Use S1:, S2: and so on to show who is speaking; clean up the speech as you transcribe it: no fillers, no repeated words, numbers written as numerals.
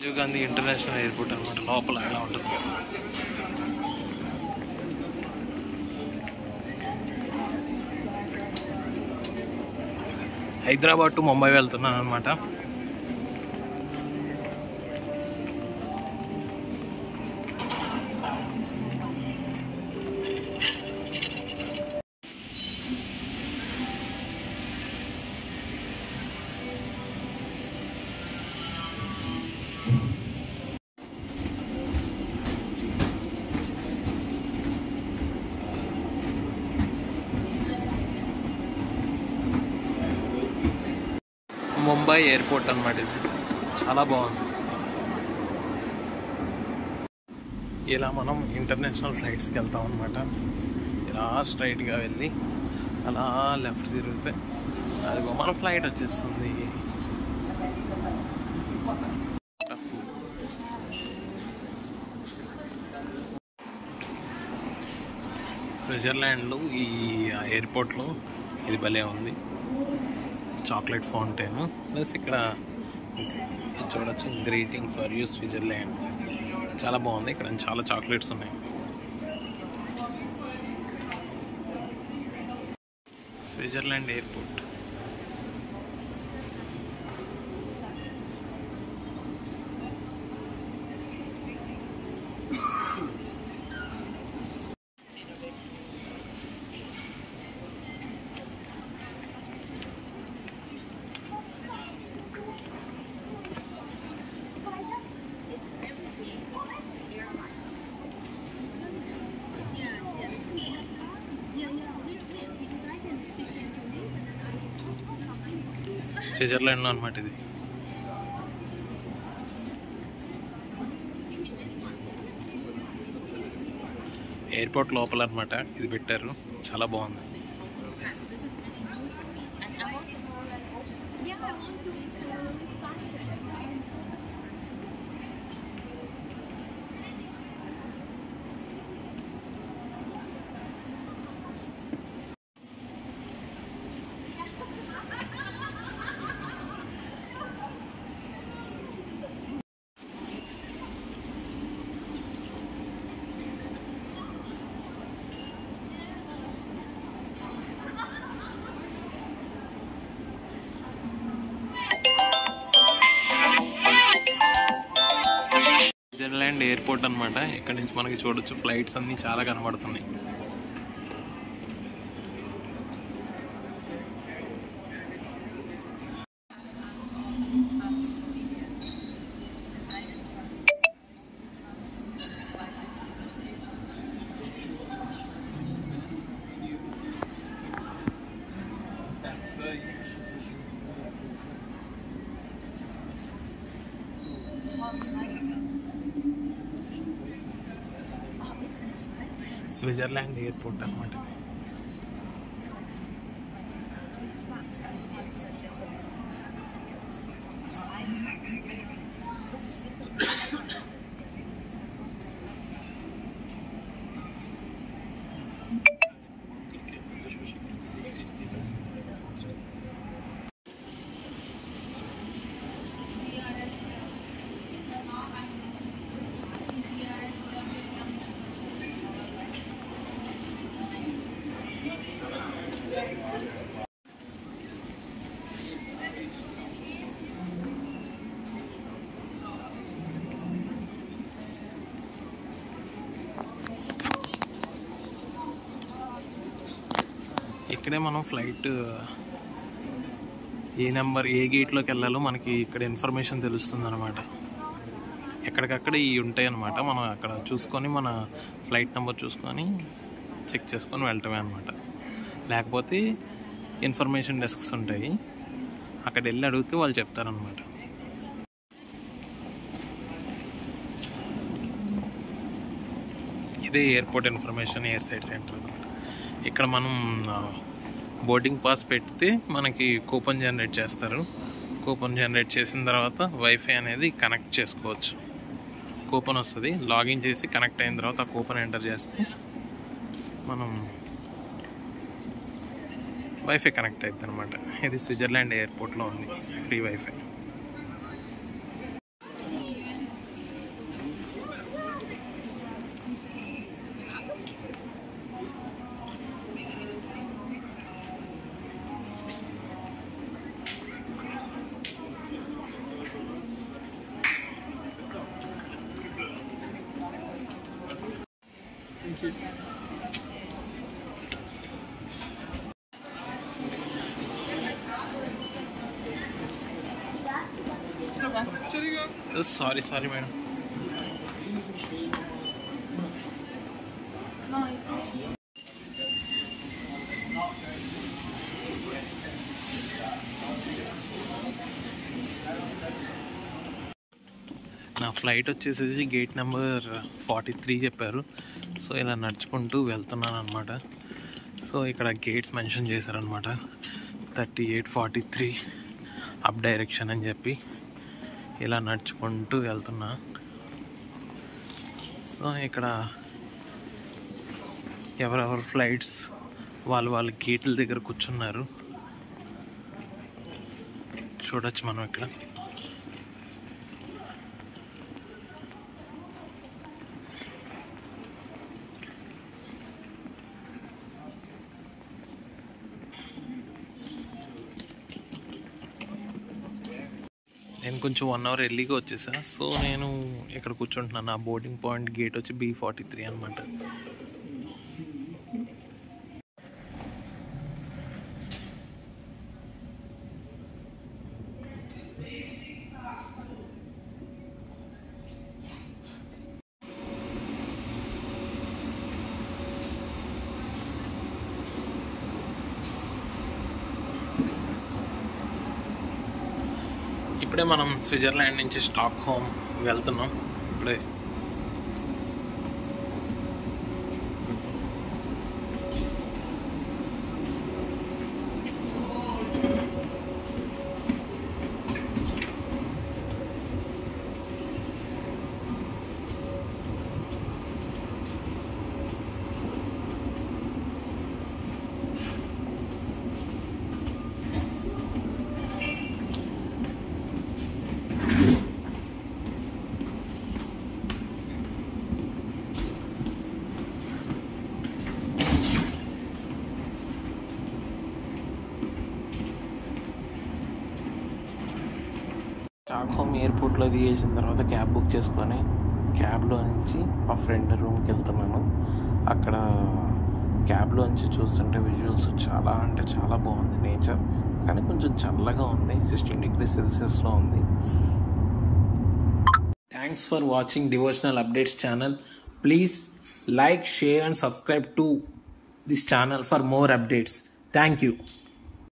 S1: Rajiv Gandhi international airport అనమాట. లోపల ఎలా ఉంటుంది. హైదరాబాద్ టు ముంబై వెళ్తున్నాను అనమాట. ముంబై ఎయిర్పోర్ట్ అనమాట. ఇది చాలా బాగుంది. ఇలా మనం ఇంటర్నేషనల్ ఫ్లైట్స్కి వెళ్తాం అనమాట. ఇలా స్ట్రైట్గా వెళ్ళి అలా లెఫ్ట్ తిరిగితే అది మన ఫ్లైట్ వచ్చేస్తుంది. స్విట్జర్లాండ్లో ఈ ఎయిర్పోర్ట్లో ఇది భలే ఉంది. చాక్లెట్ ఫౌంటైన్ ప్లస్ ఇక్కడ చూడొచ్చు గ్రీటింగ్ ఫర్ యూ స్విట్జర్లాండ్. చాలా బాగుంది. ఇక్కడ చాలా చాక్లెట్స్ ఉన్నాయి. Switzerland airport. స్విట్జర్లాండ్లో అనమాట ఇది. ఎయిర్పోర్ట్ లోపల అనమాట ఇది పెట్టారు. చాలా బాగుంది. స్విట్జర్లాండ్ ఎయిర్పోర్ట్ అనమాట. ఇక్కడ నుంచి మనకి చూడొచ్చు ఫ్లైట్స్ అన్నీ చాలా కనబడుతున్నాయి. స్విట్జర్లాండ్ ఎయిర్పోర్ట్ అనమాట. ఇక్కడే మనం ఫ్లైట్ ఏ నెంబర్ ఏ గేట్లోకి వెళ్ళాలో మనకి ఇక్కడ ఇన్ఫర్మేషన్ తెలుస్తుంది అనమాట. ఎక్కడికక్కడ ఇవి ఉంటాయి అన్నమాట. మనం అక్కడ చూసుకొని మన ఫ్లైట్ నెంబర్ చూసుకొని చెక్ చేసుకొని వెళ్ళటమే అనమాట. లేకపోతే ఇన్ఫర్మేషన్ డెస్క్స్ ఉంటాయి, అక్కడ వెళ్ళి అడిగితే వాళ్ళు చెప్తారనమాట. ఇదే airport information air side centre అనమాట. ఇక్కడ మనం బోర్డింగ్ పాస్ పెడితే మనకి కూపన్ జనరేట్ చేస్తారు. కూపన్ జనరేట్ చేసిన తర్వాత వైఫై అనేది కనెక్ట్ చేసుకోవచ్చు. కూపన్ వస్తుంది, లాగిన్ చేసి కనెక్ట్ అయిన తర్వాత ఆ కూపన్ ఎంటర్ చేస్తే మనం వైఫై కనెక్ట్ అవుతుంది అనమాట. ఇది స్విట్జర్లాండ్ ఎయిర్పోర్ట్లో ఉంది ఫ్రీ వైఫై. Sorry madam. నా ఫ్లైట్ వచ్చేసేసి గేట్ నెంబర్ 43 చెప్పారు. సో ఇలా నడుచుకుంటూ వెళ్తున్నాను అనమాట. సో ఇక్కడ గేట్స్ మెన్షన్ చేశారనమాట, 38, 43 అప్ డైరెక్షన్ అని చెప్పి. ఇలా నడుచుకుంటూ వెళ్తున్నా. సో ఇక్కడ ఎవరెవరు ఫ్లైట్స్ వాళ్ళ గేట్ల దగ్గర కూర్చున్నారు, చూడొచ్చు మనం ఇక్కడ. నేను కొంచెం 1 hour ఎర్లీగా వచ్చేసా. సో నేను ఇక్కడ కూర్చుంటున్నాను. నా బోర్డింగ్ పాయింట్ గేట్ వచ్చి B43 అనమాట. ఇప్పుడే మనం స్విట్జర్లాండ్ నుంచి స్టాక్ హోమ్ వెళ్తున్నాం. ఇప్పుడే స్టాక్ హోమ్ ఎయిర్పోర్ట్లో దిగేసిన తర్వాత క్యాబ్ బుక్ చేసుకొని క్యాబ్లో నుంచి మా ఫ్రెండ్ రూమ్కి వెళ్తున్నాను. అక్కడ క్యాబ్లో నుంచి చూస్తుంటే విజువల్స్ చాలా అంటే చాలా బాగుంది. నేచర్ కానీ కొంచెం చల్లగా ఉంది, 16 degrees Celsiusలో ఉంది. Thanks for watching devotional updates channel. Please like, share and subscribe to this channel for more updates. Thank you.